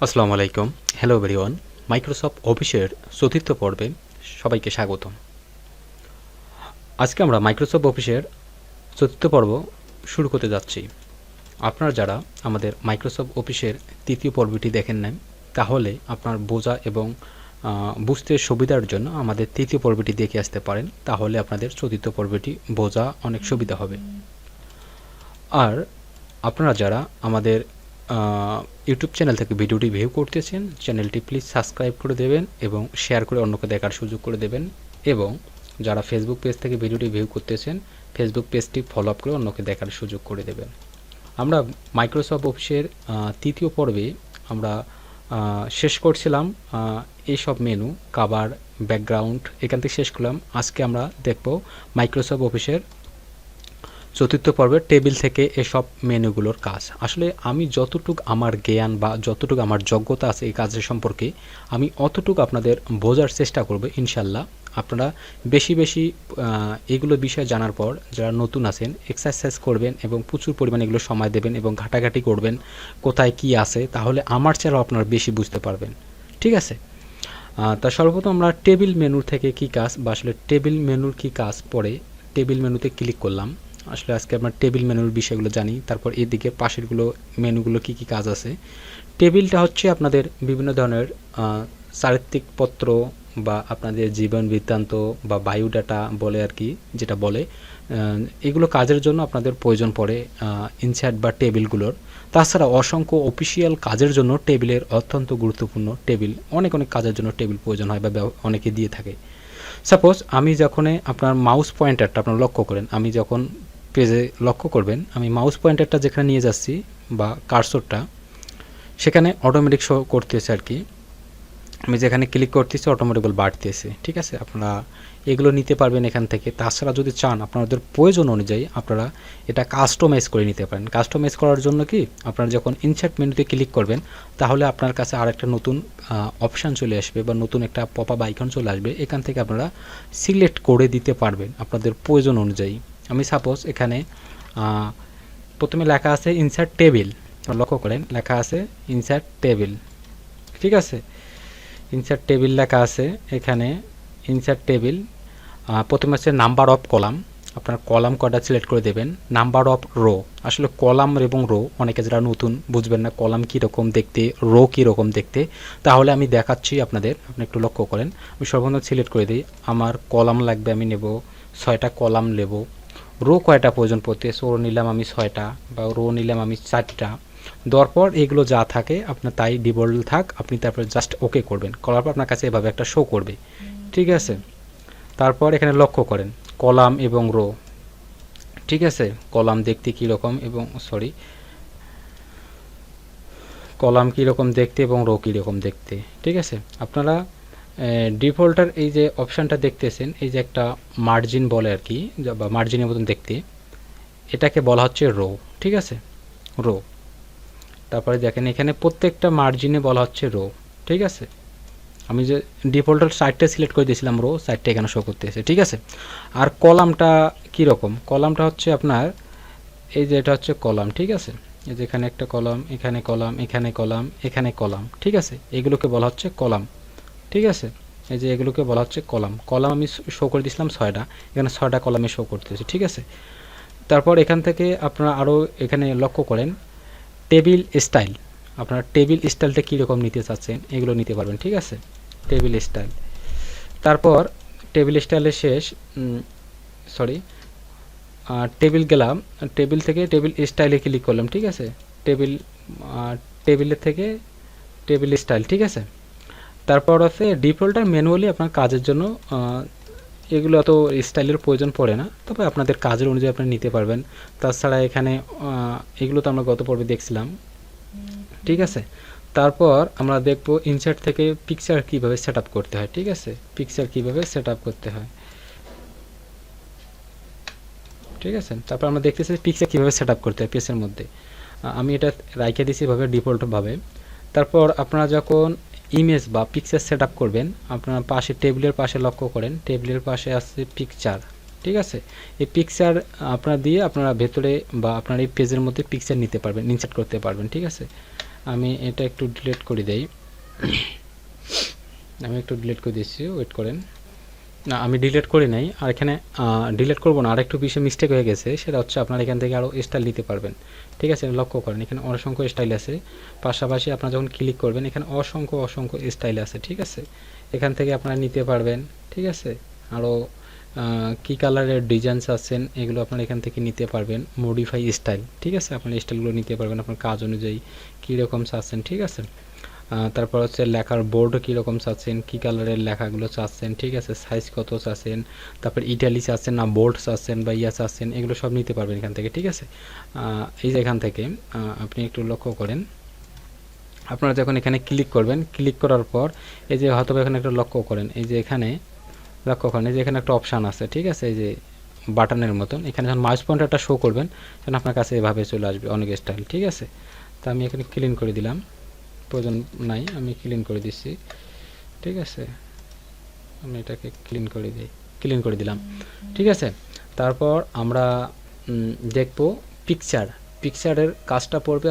আসসালামু আলাইকুম। Hello everyone. Microsoft অফিসের চতুর্থ পর্বে সবাইকে স্বাগতম। আজকে আমরা মাইক্রোসফট অফিসের চতুর্থ পর্ব শুরু করতে যাচ্ছি। আপনারা যারা আমাদের মাইক্রোসফট অফিসের তৃতীয় পর্বটি দেখেন নাই, তাহলে আপনার বোঝা এবং বুঝতে সুবিধার জন্য আমাদের তৃতীয় পর্বটি দেখে আসতে পারেন। তাহলে আপনাদের চতুর্থ পর্বটি বোঝা অনেক সুবিধা হবে। আর আপনারা যারা আমাদের ইউটিউব চ্যানেল থেকে ভিডিওটি ভিউ করতেছেন, চ্যানেলটি প্লিজ সাবস্ক্রাইব করে দেবেন এবং শেয়ার করে অন্যকে দেখার সুযোগ করে দেবেন। এবং যারা ফেসবুক পেজ থেকে ভিডিওটি ভিউ করতেছেন, ফেসবুক পেজটি ফলো আপ করে অন্যকে দেখার সুযোগ করে দেবেন। আমরা মাইক্রোসফট অফিসের তৃতীয় পর্বে আমরা শেষ করছিলাম এইসব মেনু, কাভার, ব্যাকগ্রাউন্ড, এখান থেকে শেষ করলাম। আজকে আমরা দেখব মাইক্রোসফট অফিসের চতুর্থ পর্বে টেবিল থেকে এসব মেনুগুলোর কাজ। আসলে আমি যতটুকু আমার জ্ঞান বা যতটুকু আমার যোগ্যতা আছে এই কাজের সম্পর্কে, আমি অতটুকু আপনাদের বোঝার চেষ্টা করব ইনশাল্লাহ। আপনারা বেশি বেশি এগুলো বিষয়ে জানার পর যারা নতুন আছেন এক্সারসাইজ করবেন এবং প্রচুর পরিমাণে এগুলো সময় দেবেন এবং ঘাটাঘাটি করবেন কোথায় কি আছে, তাহলে আমার চেয়েও আপনারা বেশি বুঝতে পারবেন। ঠিক আছে? তা সর্বপ্রথম আমরা টেবিল মেনু থেকে কি কাজ বা আসলে টেবিল মেনুর কি কাজ পরে টেবিল মেনুতে ক্লিক করলাম। আসলে আজকে আমরা টেবিল মেনুর বিষয়গুলো জানি, তারপর এদিকে পাশেরগুলো মেনুগুলো কি কি কাজ আছে। টেবিলটা হচ্ছে আপনাদের বিভিন্ন ধরনের চারিত্রিক পত্র বা আপনাদের জীবন বৃত্তান্ত বা বায়োডাটা বলে আর কি, যেটা বলে এগুলো কাজের জন্য আপনাদের প্রয়োজন পড়ে ইনসার্ট বা টেবিলগুলোর। তাছাড়া অসংখ্য অফিসিয়াল কাজের জন্য টেবিলের অত্যন্ত গুরুত্বপূর্ণ। টেবিল অনেক অনেক কাজের জন্য টেবিল প্রয়োজন হয় বা অনেকে দিয়ে থাকে। সাপোজ আমি যখন আপনার মাউস পয়েন্টারটা আপনার লক্ষ্য করেন, আমি যখন পেজে লক্ষ্য করবেন আমি মাউস পয়েন্টারটা যেখানে নিয়ে যাচ্ছি বা কার্সরটা, সেখানে অটোমেটিক শো করতেছে আর কি। আমি যেখানে ক্লিক করতেছি অটোমেটিক বাড়তেছে। ঠিক আছে? আপনারা এগুলো নিতে পারবেন এখান থেকে। তাছাড়া যদি চান আপনাদের প্রয়োজন অনুযায়ী আপনারা এটা কাস্টমাইজ করে নিতে পারেন। কাস্টমাইজ করার জন্য কি, আপনারা যখন ইনসার্ট মেনুতে ক্লিক করবেন তাহলে আপনার কাছে আরেকটা নতুন অপশান চলে আসবে বা নতুন একটা পপ আপ আইকন চলে আসবে। এখান থেকে আপনারা সিলেক্ট করে দিতে পারবেন আপনাদের প্রয়োজন অনুযায়ী। আমি সাপোজ এখানে প্রথমে লেখা আছে ইনসার্ট টেবিল, লক্ষ্য করেন লেখা আছে ইনসার্ট টেবিল। ঠিক আছে? ইনসার্ট টেবিল লেখা আছে এখানে। ইনসার্ট টেবিল প্রথমে আছে নাম্বার অফ কলাম। আপনার কলাম কয়টা সিলেক্ট করে দেবেন। নাম্বার অফ রো, আসলে কলাম এবং রো অনেকে যারা নতুন বুঝবেন না কলাম কীরকম দেখতে, রো কীরকম দেখতে, তাহলে আমি দেখাচ্ছি আপনাদের। আপনি একটু লক্ষ্য করেন। আমি সর্বপ্রথম সিলেক্ট করে দিই, আমার কলাম লাগবে, আমি নেব 6টা কলাম নেব। রো কয়টা প্রয়োজন পড়তেছে, রো নিলাম আমি 6টা বা রো নিলাম আমি 4টা। দেওয়ার পর এগুলো যা থাকে আপনার তাই ডিফল্ট থাক, আপনি তারপর জাস্ট ওকে করবেন। করার পর আপনার কাছে এভাবে একটা শো করবে। ঠিক আছে? তারপর এখানে লক্ষ্য করেন কলাম এবং রো। ঠিক আছে? কলাম দেখতে কীরকম এবং কলাম কীরকম দেখতে এবং রো কীরকম দেখতে। ঠিক আছে? আপনারা ডিফল্টার এই যে অপশানটা দেখতেছেন, এই যে একটা মার্জিন বলে আর কি, বা মার্জিনের মতন দেখতে, এটাকে বলা হচ্ছে রো। ঠিক আছে? রো। তারপরে দেখেন এখানে প্রত্যেকটা মার্জিনে বলা হচ্ছে রো। ঠিক আছে? আমি যে ডিফল্টার সাইডটা সিলেক্ট করে দিয়েছিলাম রো, সাইডটা এখানে শো করতেছে। ঠিক আছে? আর কলামটা কীরকম, কলামটা হচ্ছে আপনার এই যে এটা হচ্ছে কলাম। ঠিক আছে? এই যে এখানে একটা কলাম, এখানে কলাম, এখানে কলাম, এখানে কলাম। ঠিক আছে? এগুলোকে বলা হচ্ছে কলাম। ঠিক আছে? এই যে এগুলোকে বলা হচ্ছে কলাম। কলাম আমি শো করে দিয়েছিলাম 6টা, এখানে 6টা কলামে শো করতেছে। ঠিক আছে? তারপর এখান থেকে আপনারা আরও এখানে লক্ষ্য করেন টেবিল স্টাইল। আপনারা টেবিল স্টাইলটা কীরকম নিতে চাচ্ছেন এগুলো নিতে পারবেন। ঠিক আছে? Table style. তারপর টেবিল স্টাইলের শেষ টেবিল গেলাম, টেবিল থেকে টেবিল স্টাইলে ক্লিক করলাম। ঠিক আছে? টেবিলের থেকে টেবিল স্টাইল। ঠিক আছে? তারপর আছে ডিফল্ট আর ম্যানুয়ালি আপনার কাজের জন্য এগুলো অত স্টাইলের প্রয়োজন পড়ে না, তবে আপনাদের কাজের অনুযায়ী আপনি নিতে পারবেন। তাছাড়া এখানে এগুলো তো আমরা গত পর্বে দেখছিলাম। ঠিক আছে? তারপর আমরা দেখব ইনসার্ট থেকে পিকচার কিভাবে সেট আপ করতে হয়। ঠিক আছে? পিকচার কিভাবে সেট আপ করতে হয়। ঠিক আছে? তারপর আমরা দেখতেছি পিকচার কিভাবে সেট আপ করতে হয় পেজের মধ্যে। আমি এটা রাইখে দিয়েছি এভাবে ডিফল্টভাবে। তারপর আপনারা যখন ইমেজ বা পিকচার সেট আপ করবেন, আপনার পাশে টেবিলের পাশে লক্ষ্য করেন, টেবিলের পাশে আছে পিকচার। ঠিক আছে? এই পিকচার আপনারা দিয়ে আপনারা ভেতরে বা আপনার এই পেজের মধ্যে পিকচার নিতে পারবেন, ইনসার্ট করতে পারবেন। ঠিক আছে? আমি এটা একটু ডিলিট করে দেই। আমি একটু ডিলিট করে দিচ্ছি, ওয়েট করেন। না, আমি ডিলিট করি নাই। আর এখানে ডিলিট করবো না, আর একটু বেশি মিস্টেক হয়ে গেছে। সেটা হচ্ছে আপনার এখান থেকে আরও স্টাইল নিতে পারবেন। ঠিক আছে, লক্ষ্য করেন এখানে অসংখ্য স্টাইল আছে। পাশাপাশি আপনারা যখন ক্লিক করবেন এখানে অসংখ্য অসংখ্য স্টাইল আছে। ঠিক আছে, এখান থেকে আপনারা নিতে পারবেন। ঠিক আছে, আরও কী কালারের ডিজাইনস আছেন এগুলো আপনারা এখান থেকে নিতে পারবেন। মডিফাই স্টাইল, ঠিক আছে, আপনার স্টাইলগুলো নিতে পারবেন আপনার কাজ অনুযায়ী কীরকম চাচ্ছেন। ঠিক আছে, তারপর হচ্ছে লেখার বোর্ড কীরকম চাচ্ছেন, কী কালারের লেখাগুলো চাচ্ছেন। ঠিক আছে, সাইজ কত চাচ্ছেন, তারপর ইটালি চাচ্ছেন না বোল্ড চাচ্ছেন বা ইয়া চাচ্ছেন, এগুলো সব নিতে পারবেন এখান থেকে। ঠিক আছে, এই যে এখান থেকে আপনি একটু লক্ষ্য করেন, আপনারা যখন এখানে ক্লিক করবেন, ক্লিক করার পর এই যে হয়তো এখানে একটা লক্ষ্য করেন, এই যে এখানে লক্ষ্য করেন, এই যে এখানে একটা অপশান আছে। ঠিক আছে, এই যে বাটনের মতন, এখানে যখন মাউস পয়েন্টারটা শো করবেন তখন আপনার কাছে এভাবে চলে আসবে অনেক স্টাইল। ঠিক আছে, তো আমি এখানে ক্লিন করে দিলাম, প্রয়োজন নাই, আমি ক্লিন করে দিচ্ছি। ঠিক আছে, আমি এটাকে ক্লিন করে দিলাম। ঠিক আছে, তারপর আমরা দেখব পিকচারের কাজটা পড়বে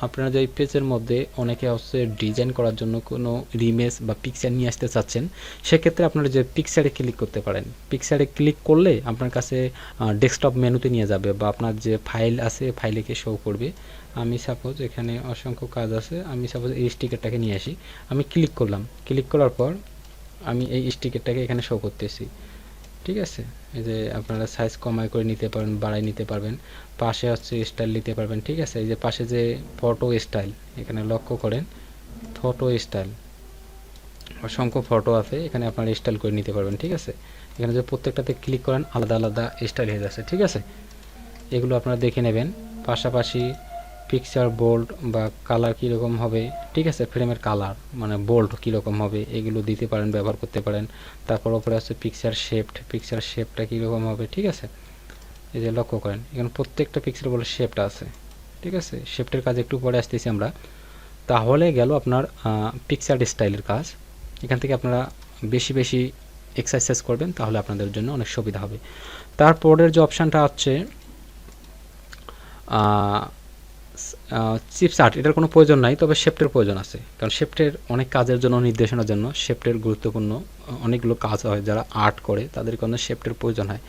আপনার যে পেজের মধ্যে অনেকে হচ্ছে ডিজাইন করার জন্য কোনো ইমেজ বা পিকচার নিয়ে আসতে চাচ্ছেন, সেক্ষেত্রে আপনারা যে পিকচারে ক্লিক করতে পারেন। পিকচারে ক্লিক করলে আপনার কাছে ডেস্কটপ মেনুতে নিয়ে যাবে বা আপনার যে ফাইল আছে ফাইলেকে শো করবে। আমি সাপোজ এখানে অসংখ্য কাজ আছে, আমি সাপোজ এই স্টিকারটাকে নিয়ে আসি, আমি ক্লিক করলাম, ক্লিক করার পর আমি এই স্টিকারটাকে এখানে শো করতেছি। ঠিক আছে, এই যে আপনারা সাইজ কমাই করে নিতে পারবেন, বাড়াই নিতে পারবেন, পাশে হচ্ছে স্টাইল নিতে পারবেন। ঠিক আছে, এই যে পাশে যে ফটো স্টাইল, এখানে লক্ষ্য করেন ফটো স্টাইল, অসংখ্য ফটো আছে, এখানে আপনারা স্টাইল করে নিতে পারবেন। ঠিক আছে, এখানে যে প্রত্যেকটাতে ক্লিক করেন আলাদা আলাদা স্টাইল হয়ে যাচ্ছে। ঠিক আছে, এগুলো আপনারা দেখে নেবেন। পাশাপাশি পিকচার বোল্ড বা কালার কীরকম হবে, ঠিক আছে, ফ্রেমের কালার মানে বোল্ড কীরকম হবে এগুলো দিতে পারেন, ব্যবহার করতে পারেন। তারপর ওপরে আছে পিকচার শেপটা কীরকম হবে। ঠিক আছে, এই যে লক্ষ্য করেন এখানে প্রত্যেকটা পিকচার বলে শেপটা আছে। ঠিক আছে, শেপটের কাজ একটু পরে আসতেছি আমরা। তাহলে গেল আপনার পিকচার স্টাইলের কাজ। এখান থেকে আপনারা বেশি বেশি এক্সারসাইজ করবেন, তাহলে আপনাদের জন্য অনেক সুবিধা হবে। তারপরের যে অপশানটা হচ্ছে চিপস আর্ট, এটার কোনো প্রয়োজন নাই, তবে শেপটের প্রয়োজন আছে, কারণ শেপটের অনেক কাজের জন্য, নির্দেশনার জন্য শেপটের গুরুত্বপূর্ণ অনেকগুলো কাজ হয়। যারা আর্ট করে তাদের কোনো শেপটের প্রয়োজন হয়।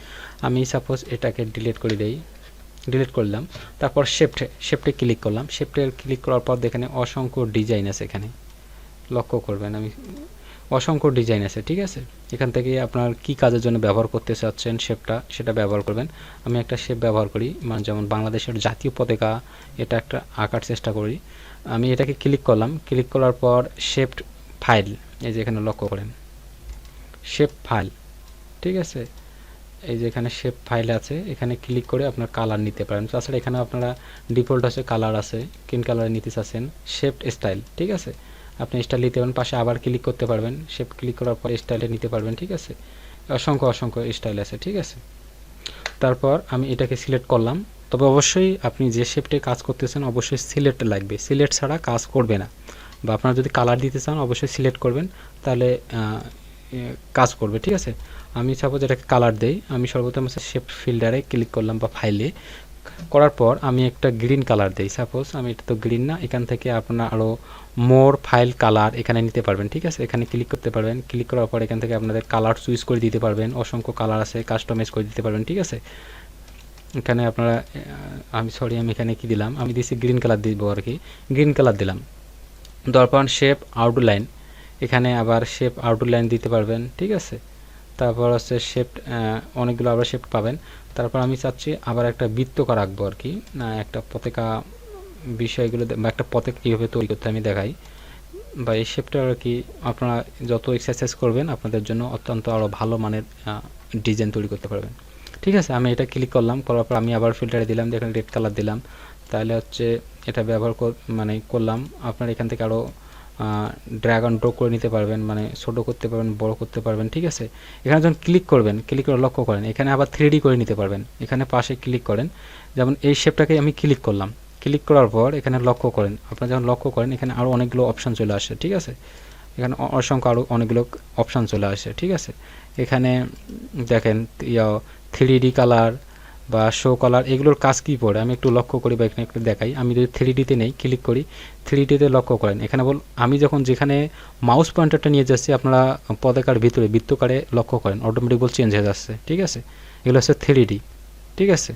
আমি সাপোজ এটাকে ডিলিট করলাম, তারপর শেপটে ক্লিক করলাম। শেপটে ক্লিক করার পর দেখেন অসংখ্য ডিজাইন আছে, এখানে লক্ষ্য করবেন আমি অসংখ্য ডিজাইন আছে। ঠিক আছে, এখান থেকে আপনার কি কাজের জন্য ব্যবহার করতে চাচ্ছেন সেটা ব্যবহার করবেন। আমি একটা শেপ ব্যবহার করি, মানে যেমন বাংলাদেশের জাতীয় পতাকা, এটা একটা আঁকার চেষ্টা করি। আমি এটাকে ক্লিক করলাম, ক্লিক করার পর শেপ ফাইল, এই যে এখানে লক্ষ্য করেন শেপ ফাইল। ঠিক আছে, এই যে এখানে শেপ ফাইল আছে, এখানে ক্লিক করে আপনার কালার নিতে পারেন। তাছাড়া এখানে আপনারা ডিফল্ট আছে কালার আছে, কোন কালারে নিতে চাচ্ছেন, শেপ স্টাইল। ঠিক আছে, আপনি স্টাইল নিতে পারেন, পাশে আবার ক্লিক করতে পারবেন, শেপ ক্লিক করার পর স্টাইলে নিতে পারবেন। ঠিক আছে, অসংখ্য অসংখ্য স্টাইল আছে। ঠিক আছে, তারপর আমি এটাকে সিলেক্ট করলাম। তবে অবশ্যই আপনি যে শেপটে কাজ করতেছেন অবশ্যই সিলেক্ট লাগবে, সিলেক্ট ছাড়া কাজ করবে না। বা আপনারা যদি কালার দিতে চান অবশ্যই সিলেক্ট করবেন, তাহলে কাজ করবে। ঠিক আছে, আমি সাপোজ এটাকে কালার দেই, আমি সর্বপ্রথম শেপ ফিল্টারে ক্লিক করলাম বা ফাইলে, করার পর আমি একটা গ্রিন কালার দেই। সাপোজ আমি এটা তো গ্রিন না, এখান থেকে আপনারা আরও মোর ফাইল কালার এখানে নিতে পারবেন। ঠিক আছে, এখানে ক্লিক করতে পারবেন, ক্লিক করার পর এখান থেকে আপনাদের কালার চুজ করে দিতে পারবেন, অসংখ্য কালার আছে, কাস্টমাইজ করে দিতে পারবেন। ঠিক আছে, এখানে আপনারা আমি এখানে কি দিলাম, আমি দিচ্ছি গ্রিন কালার দিব আর কি, গ্রিন কালার দিলাম। তারপর শেপ আউটলাইন, এখানে আবার শেপ আউটলাইন দিতে পারবেন। ঠিক আছে, তারপর হচ্ছে শেপ, অনেকগুলো আবার শেপ পাবেন। তারপর আমি চাচ্ছি আবার একটা বৃত্তকার আঁকবো আর কি, একটা পতাকা বিষয়গুলো বা একটা পতাকা কীভাবে তৈরি করতে আমি দেখাই, বা এই শেপটা আর কি আপনারা যত এক্সারসাইজ করবেন আপনাদের জন্য অত্যন্ত আরও ভালো মানের ডিজাইন তৈরি করতে পারবেন। ঠিক আছে, আমি এটা ক্লিক করলাম, করার পর আমি আবার ফিল্টারে দিলাম, দেখেন রেড কালার দিলাম, তাহলে হচ্ছে এটা ব্যবহার করলাম। আপনারা এখান থেকে আরও ড্র্যাগ অ্যান্ড ড্রপ করে নিতে পারবেন, মানে ছোটো করতে পারবেন, বড় করতে পারবেন। ঠিক আছে, এখানে যখন ক্লিক করবেন, ক্লিক করে লক্ষ্য করেন এখানে আবার 3D করে নিতে পারবেন। এখানে পাশে ক্লিক করেন, যেমন এই শেপটাকে আমি ক্লিক করলাম, ক্লিক করার পর এখানে লক্ষ্য করেন, আপনারা যখন লক্ষ্য করেন এখানে আরও অনেকগুলো অপশান চলে আসে। ঠিক আছে, এখানে অসংখ্য আরও অনেকগুলো অপশান চলে আসে। ঠিক আছে, এখানে দেখেন 3D কালার, বা শো কালার এগুলোর কাজ কী পড়ে আমি একটু লক্ষ্য করি বা এখানে একটু দেখাই। আমি যদি 3Dতে নেই, ক্লিক করি, 3Dতে লক্ষ্য করেন এখানে আমি যখন যেখানে মাউস পয়েন্টারটা নিয়ে যাচ্ছি আপনারা পতাকার ভিতরে বৃত্তকারে লক্ষ্য করেন অটোমেটিক চেঞ্জ হয়ে যাচ্ছে। ঠিক আছে, এগুলো হচ্ছে 3D। ঠিক আছে,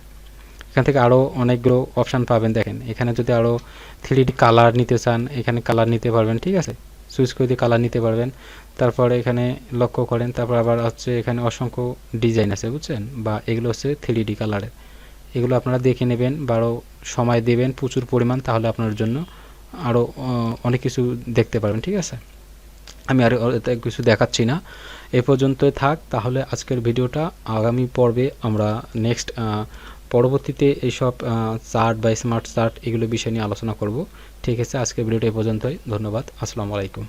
এখান থেকে আরও অনেকগুলো অপশান পাবেন। দেখেন এখানে যদি আরও 3D কালার নিতে চান এখানে কালার নিতে পারবেন। ঠিক আছে, সুইচ করে দিয়ে কালার নিতে পারবেন। তারপরে এখানে লক্ষ্য করেন, তারপর আবার হচ্ছে এখানে অসংখ্য ডিজাইন আছে বুঝছেন, বা এগুলো হচ্ছে 3D কালারের। এগুলো আপনারা দেখে নেবেন বা আরও সময় দেবেন প্রচুর পরিমাণ, তাহলে আপনার জন্য আরও অনেক কিছু দেখতে পারবেন। ঠিক আছে, আমি আর কিছু দেখাচ্ছি না, এ পর্যন্তই থাক তাহলে আজকের ভিডিওটা। আগামী পর্বে আমরা নেক্সট পরবর্তীতে এইসব চার্ট বা স্মার্ট চার্ট এগুলো বিষয় নিয়ে আলোচনা করব। ঠিক আছে, আজকের ভিডিওটা এ পর্যন্তই। ধন্যবাদ, আসসালামু আলাইকুম।